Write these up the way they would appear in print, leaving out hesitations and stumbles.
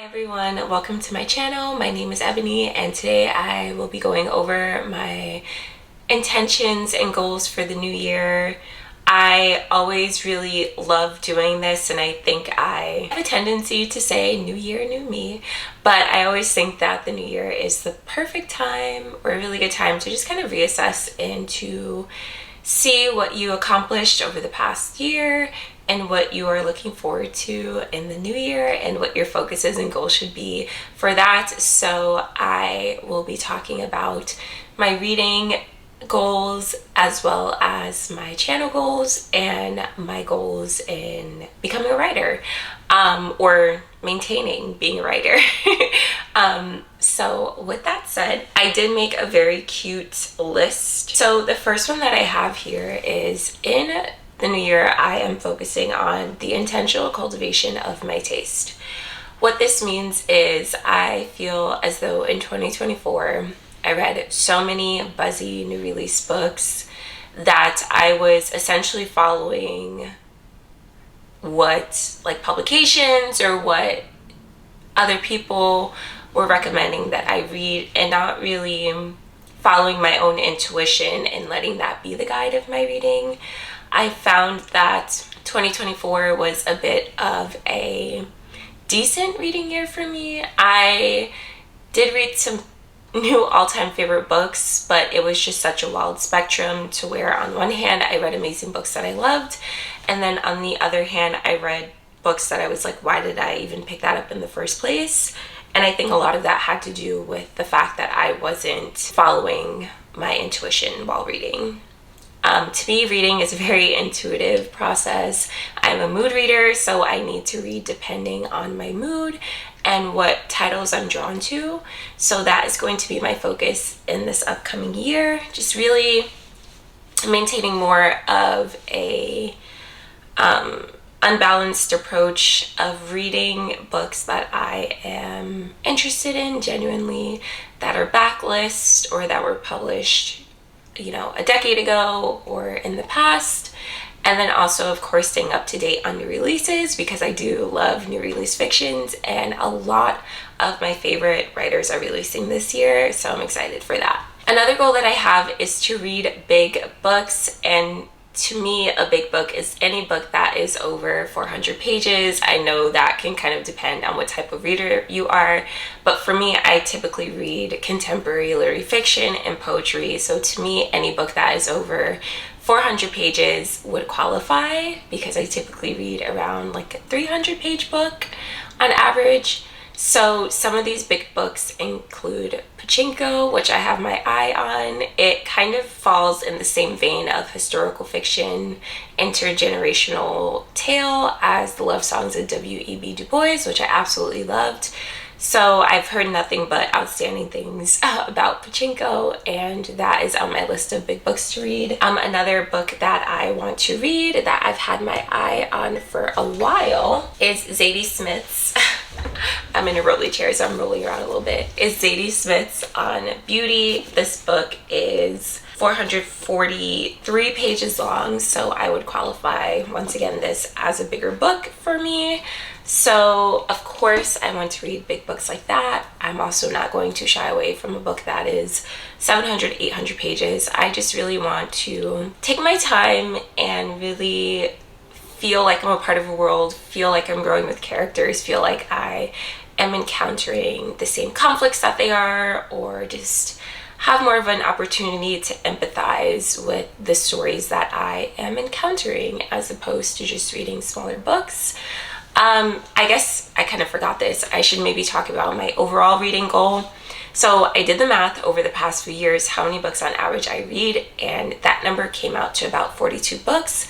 Hi everyone, welcome to my channel. My name is Ebony and today I will be going over my intentions and goals for the new year. I always really love doing this and I think I have a tendency to say new year, new me, but I always think that the new year is the perfect time or a really good time to just kind of reassess and to see what you accomplished over the past year and what you are looking forward to in the new year and what your focuses and goals should be for that. So I will be talking about my reading goals as well as my channel goals and my goals in becoming a writer or maintaining being a writer. So with that said, I did make a very cute list. So the first one that I have here is in the new year, I am focusing on the intentional cultivation of my taste. What this means is I feel as though in 2024, I read so many buzzy new release books that I was essentially following what like publications or what other people were recommending that I read and not really following my own intuition and letting that be the guide of my reading. I found that 2024 was a bit of a decent reading year for me. I did read some new all-time favorite books, but it was just such a wild spectrum to where on one hand I read amazing books that I loved, and then on the other hand I read books that I was like, why did I even pick that up in the first place? And I think a lot of that had to do with the fact that I wasn't following my intuition while reading. To me, reading is a very intuitive process. I'm a mood reader, so I need to read depending on my mood and what titles I'm drawn to. So that is going to be my focus in this upcoming year. Just really maintaining more of a unbalanced approach of reading books that I am interested in genuinely, that are backlist or that were published, you know, a decade ago or in the past. And then also, of course, staying up to date on new releases because I do love new release fictions and a lot of my favorite writers are releasing this year, so I'm excited for that. Another goal that I have is to read big books, and to me, a big book is any book that is over 400 pages. I know that can kind of depend on what type of reader you are, but for me, I typically read contemporary literary fiction and poetry. So to me, any book that is over 400 pages would qualify because I typically read around like a 300-page book on average. So some of these big books include Pachinko, which I have my eye on. It kind of falls in the same vein of historical fiction, intergenerational tale as the love songs of W.E.B. Du Bois, which I absolutely loved. So I've heard nothing but outstanding things about Pachinko, and that is on my list of big books to read. Another book that I want to read that I've had my eye on for a while is Zadie Smith's I'm in a rolly chair, so I'm rolling around a little bit. Is Zadie Smith's On Beauty. This book is 443 pages long, so I would qualify, once again, this as a bigger book for me. So, of course, I want to read big books like that. I'm also not going to shy away from a book that is 700, 800 pages. I just really want to take my time and really feel like I'm a part of a world, feel like I'm growing with characters, feel like I am encountering the same conflicts that they are, or just have more of an opportunity to empathize with the stories that I am encountering as opposed to just reading smaller books. I guess I kind of forgot this. I should maybe talk about my overall reading goal. So I did the math over the past few years, how many books on average I read, and that number came out to about 42 books.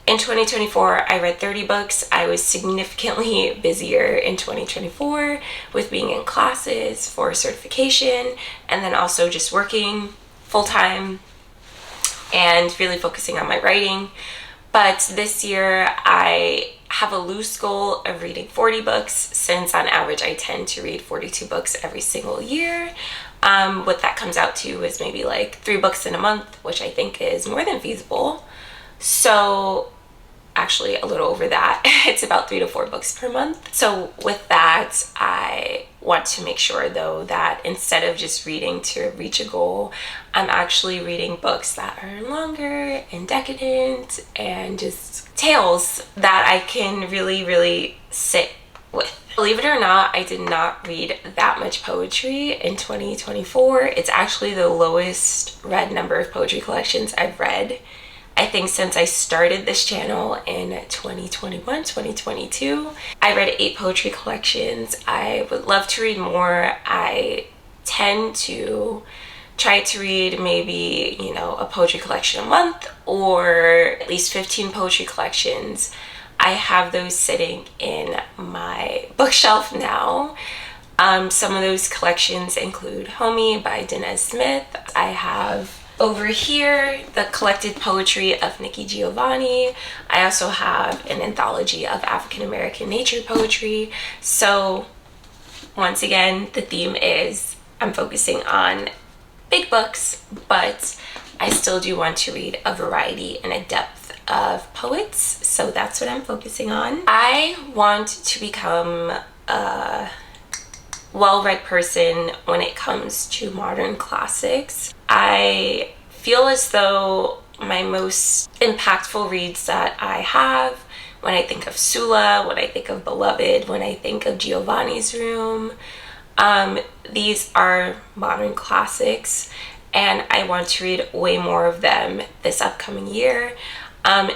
In 2024, I read 30 books. I was significantly busier in 2024 with being in classes for certification and then also just working full-time and really focusing on my writing. But this year, I have a loose goal of reading 40 books since on average I tend to read 42 books every single year. What that comes out to is maybe like 3 books in a month, which I think is more than feasible. So actually a little over that. It's about 3 to 4 books per month. So with that, I want to make sure though that instead of just reading to reach a goal, I'm actually reading books that are longer and decadent and just tales that I can really sit with. Believe it or not, I did not read that much poetry in 2024. It's actually the lowest read number of poetry collections I've read, I think, since I started this channel in 2021, 2022. I read 8 poetry collections. I would love to read more. I tend to try to read maybe, you know, a poetry collection a month, or at least 15 poetry collections. I have those sitting in my bookshelf now. Some of those collections include Homie by Denez Smith. I have over here the collected poetry of Nikki Giovanni. I also have an anthology of African American nature poetry. So once again, the theme is I'm focusing on big books, but I still do want to read a variety and a depth of poets, so that's what I'm focusing on. I want to become a well-read person when it comes to modern classics. I feel as though my most impactful reads that I have, when I think of Sula, when I think of Beloved, when I think of Giovanni's Room, these are modern classics, and I want to read way more of them this upcoming year.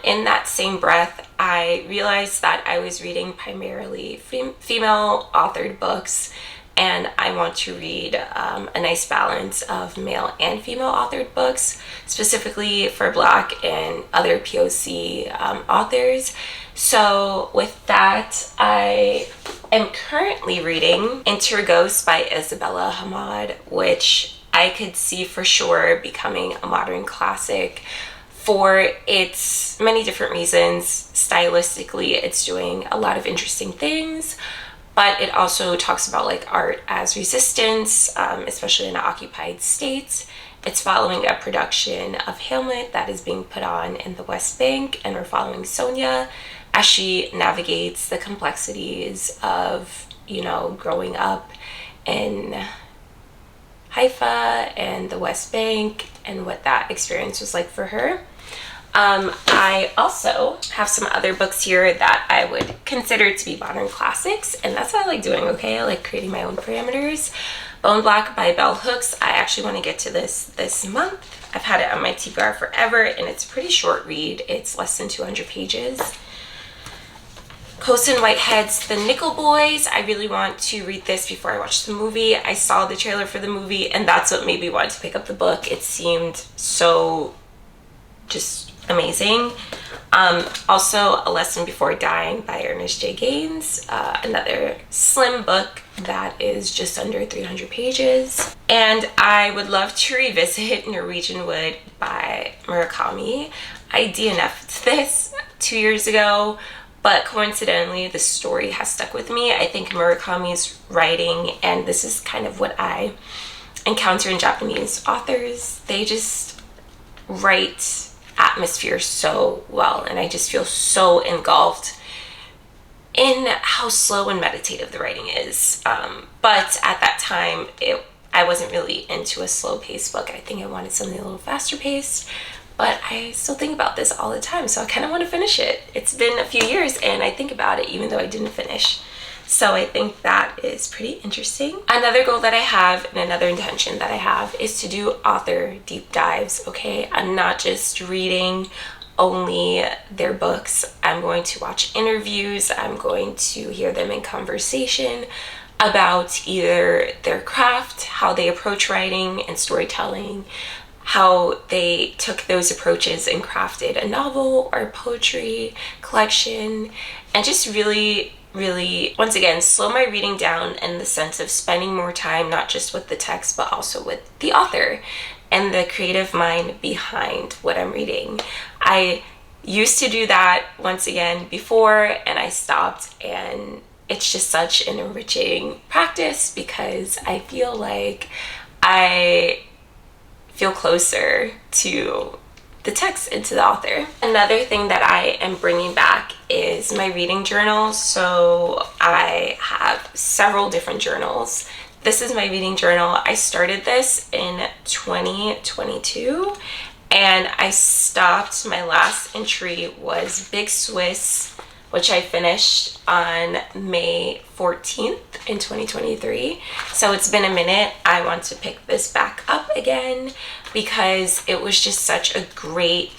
In that same breath, I realized that I was reading primarily female authored books, and I want to read a nice balance of male and female authored books, specifically for Black and other POC authors. So with that, I am currently reading Enter Ghost by Isabella Hammad, which I could see for sure becoming a modern classic for its many different reasons. Stylistically, it's doing a lot of interesting things, but it also talks about like art as resistance, especially in an occupied state. It's following a production of Hamlet that is being put on in the West Bank, and we're following Sonia as she navigates the complexities of, you know, growing up in Haifa and the West Bank and what that experience was like for her. I also have some other books here that I would consider to be modern classics, and that's what I like doing, okay? I like creating my own parameters. Bobe Black by Bell Hooks. I actually want to get to this month. I've had it on my TBR forever, and it's a pretty short read. It's less than 200 pages. Colson Whitehead's The Nickel Boys. I really want to read this before I watch the movie. I saw the trailer for the movie, and that's what made me want to pick up the book. It seemed so just amazing. Also, A Lesson Before Dying by Ernest J. Gaines, another slim book that is just under 300 pages. And I would love to revisit Norwegian Wood by Murakami. I DNF'd this 2 years ago, but coincidentally the story has stuck with me. I think Murakami's writing, and this is kind of what I encounter in Japanese authors, they just write atmosphere so well, and I just feel so engulfed in how slow and meditative the writing is. But at that time, I wasn't really into a slow-paced book. I think I wanted something a little faster paced, but I still think about this all the time, so I kind of want to finish it. It's been a few years and I think about it even though I didn't finish. So I think that is pretty interesting. Another goal that I have and another intention that I have is to do author deep dives, okay? I'm not just reading only their books. I'm going to watch interviews. I'm going to hear them in conversation about either their craft, how they approach writing and storytelling, how they took those approaches and crafted a novel or a poetry collection, and just really, once again, slow my reading down in the sense of spending more time not just with the text but also with the author and the creative mind behind what I'm reading. I used to do that once again before, and I stopped, and it's just such an enriching practice because I feel like I feel closer to the text into the author. Another thing that I am bringing back is my reading journal. So I have several different journals. This is my reading journal. I started this in 2022 and I stopped. My last entry was Big Swiss, which I finished on May 14th in 2023. So it's been a minute. I want to pick this back up again because it was just such a great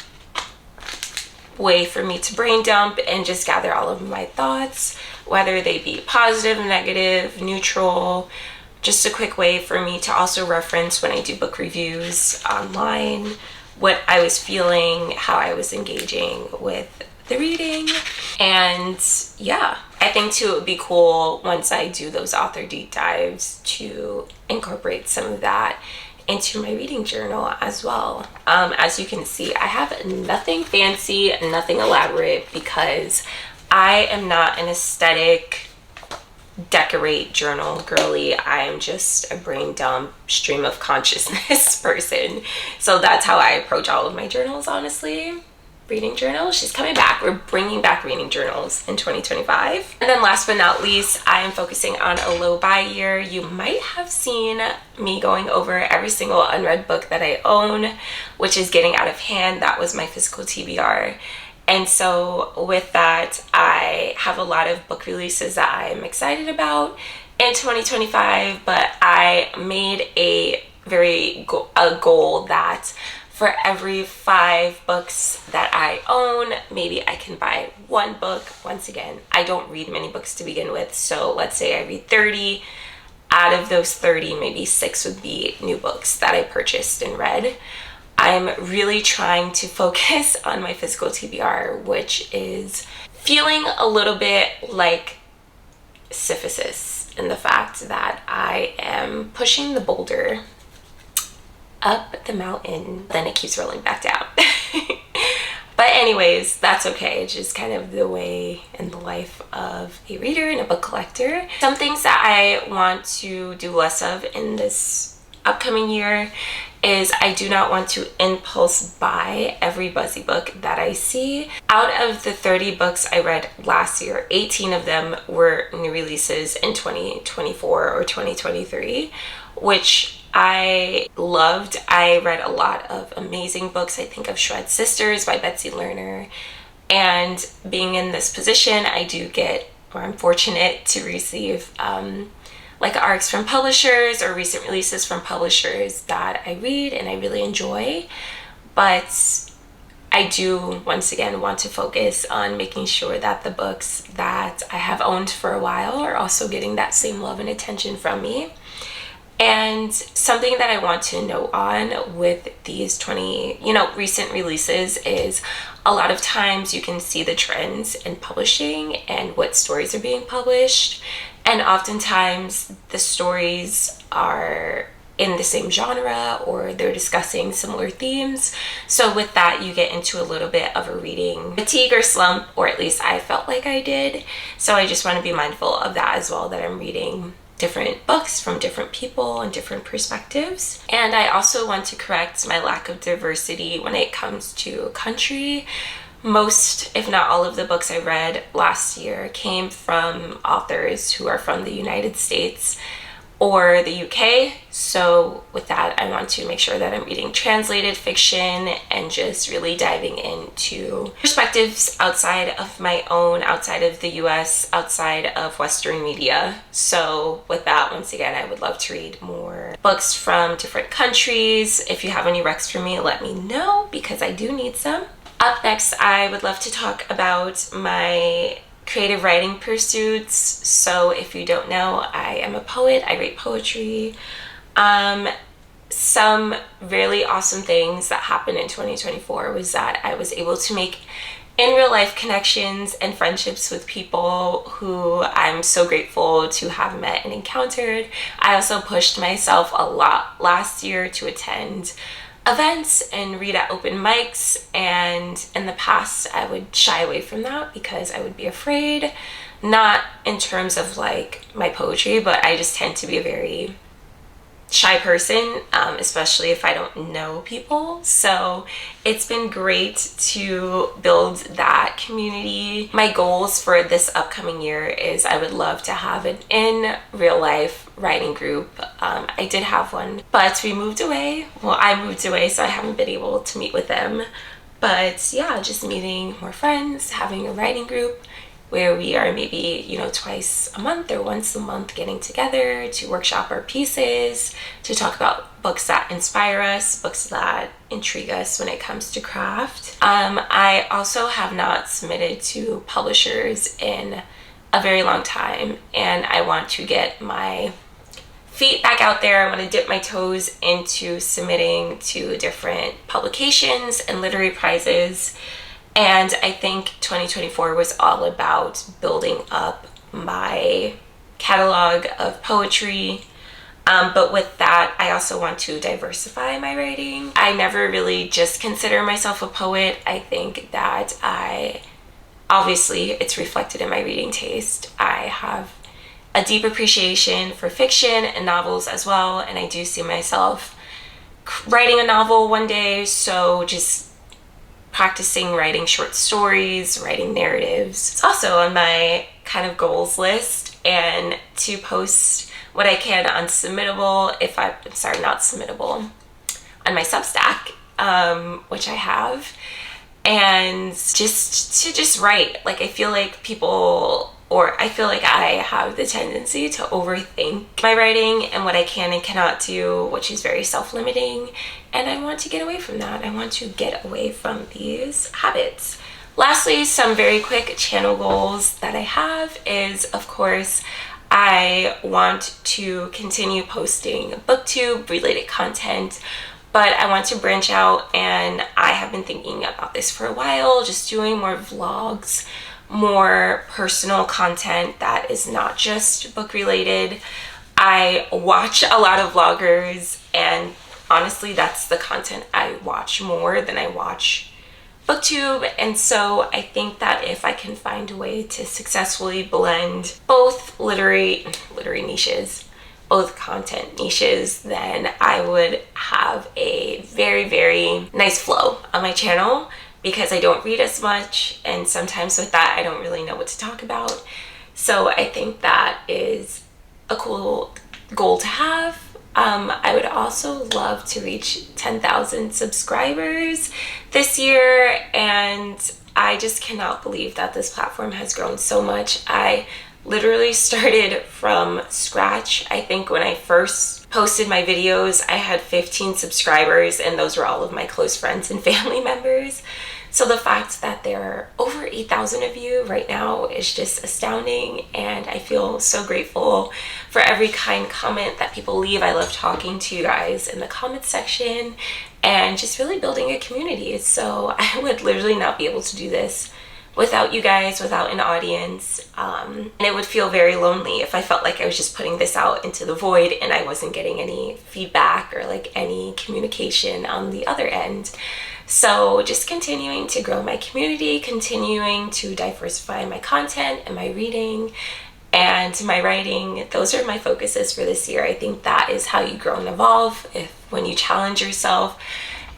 way for me to brain dump and just gather all of my thoughts, whether they be positive, negative, neutral. Just a quick way for me to also reference when I do book reviews online, what I was feeling, how I was engaging with the reading. And yeah, I think too it would be cool once I do those author deep dives to incorporate some of that into my reading journal as well. As you can see, I have nothing fancy, nothing elaborate, because I am not an aesthetic decorate journal girly. I am just a brain dump, stream of consciousness person. So that's how I approach all of my journals, honestly. Reading journals, she's coming back. We're bringing back reading journals in 2025. And then last but not least, I am focusing on a low buy year. You might have seen me going over every single unread book that I own, which is getting out of hand. That was my physical TBR. And so with that, I have a lot of book releases that I'm excited about in 2025, but I made a goal that for every 5 books that I own, maybe I can buy 1 book. Once again, I don't read many books to begin with, so let's say I read 30. Out of those 30, maybe 6 would be new books that I purchased and read. I'm really trying to focus on my physical TBR, which is feeling a little bit like Sisyphus in the fact that I am pushing the boulder up the mountain, then it keeps rolling back down. But anyways, that's okay. It's just kind of the way in the life of a reader and a book collector. Some things that I want to do less of in this upcoming year is I do not want to impulse buy every buzzy book that I see. Out of the 30 books I read last year, 18 of them were new releases in 2024 or 2023, which I loved. I read a lot of amazing books. I think of Shred Sisters by Betsy Lerner. And being in this position, I do get, or I'm fortunate to receive like ARCs from publishers or recent releases from publishers that I read and I really enjoy. But I do, once again, want to focus on making sure that the books that I have owned for a while are also getting that same love and attention from me. And something that I want to note on with these recent releases is a lot of times you can see the trends in publishing and what stories are being published. And oftentimes the stories are in the same genre or they're discussing similar themes. So with that, you get into a little bit of a reading fatigue or slump, or at least I felt like I did. So I just want to be mindful of that as well, that I'm reading different books from different people and different perspectives. And I also want to correct my lack of diversity when it comes to country. Most, if not all of the books I read last year came from authors who are from the United States or the UK. So with that, I want to make sure that I'm reading translated fiction and just really diving into perspectives outside of my own, outside of the US, outside of Western media. So with that, once again, I would love to read more books from different countries. If you have any recs for me, let me know because I do need some. Up next, I would love to talk about my creative writing pursuits. So if you don't know, I am a poet. I write poetry. Some really awesome things that happened in 2024 was that I was able to make in real life connections and friendships with people who I'm so grateful to have met and encountered. I also pushed myself a lot last year to attend events and read at open mics, and in the past I would shy away from that because I would be afraid, not in terms of like my poetry, but I just tend to be a very shy person, especially if I don't know people. So it's been great to build that community. My goals for this upcoming year is I would love to have an in real life writing group. I did have one, but we moved away. Well, I moved away, so I haven't been able to meet with them. But yeah, just meeting more friends, having a writing group where we are maybe, you know, twice a month or once a month getting together to workshop our pieces, to talk about books that inspire us, books that intrigue us when it comes to craft. I also have not submitted to publishers in a very long time, and I want to get my feet back out there. I want to dip my toes into submitting to different publications and literary prizes. And I think 2024 was all about building up my catalog of poetry. But with that, I also want to diversify my writing. I never really just consider myself a poet. I think that obviously it's reflected in my reading taste. I have a deep appreciation for fiction and novels as well. And I do see myself writing a novel one day. So just practicing writing short stories, writing narratives. It's also on my kind of goals list, and to post what I can on Submittable, not Submittable, on my Substack, which I have, and just write. Like, I feel like I have the tendency to overthink my writing and what I can and cannot do, which is very self-limiting. And I want to get away from that. I want to get away from these habits. Lastly, some very quick channel goals that I have is, of course, I want to continue posting booktube related content, but I want to branch out, and I have been thinking about this for a while, just doing more vlogs, more personal content that is not just book related. I watch a lot of vloggers, and honestly, that's the content I watch more than I watch booktube. And so I think that if I can find a way to successfully blend both literary niches, both content niches, then I would have a very, very nice flow on my channel, because I don't read as much, and sometimes with that I don't really know what to talk about. So I think that is a cool goal to have. I would also love to reach 10,000 subscribers this year, and I just cannot believe that this platform has grown so much. I literally started from scratch. I think when I first posted my videos, I had 15 subscribers, and those were all of my close friends and family members. So the fact that there are over 8,000 of you right now is just astounding, and I feel so grateful for every kind comment that people leave. I love talking to you guys in the comment section and just really building a community. So I would literally not be able to do this without you guys, without an audience, and it would feel very lonely if I felt like I was just putting this out into the void and I wasn't getting any feedback or like any communication on the other end. So just continuing to grow my community, continuing to diversify my content and my reading and my writing, those are my focuses for this year. I think that is how you grow and evolve, when you challenge yourself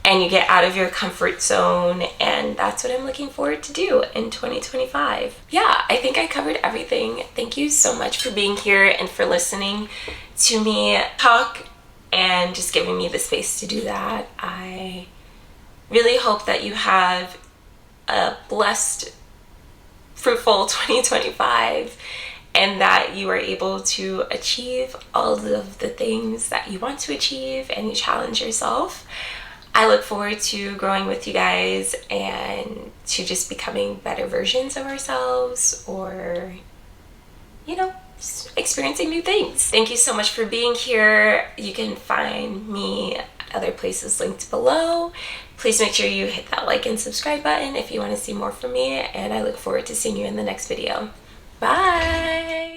and you get out of your comfort zone, and that's what I'm looking forward to do in 2025. Yeah, I think I covered everything. Thank you so much for being here and for listening to me talk and just giving me the space to do that. I really hope that you have a blessed, fruitful 2025, and that you are able to achieve all of the things that you want to achieve, and you challenge yourself. I look forward to growing with you guys and to just becoming better versions of ourselves, or, you know, experiencing new things. Thank you so much for being here. You can find me other places linked below. Please make sure you hit that like and subscribe button if you want to see more from me, and I look forward to seeing you in the next video. Bye!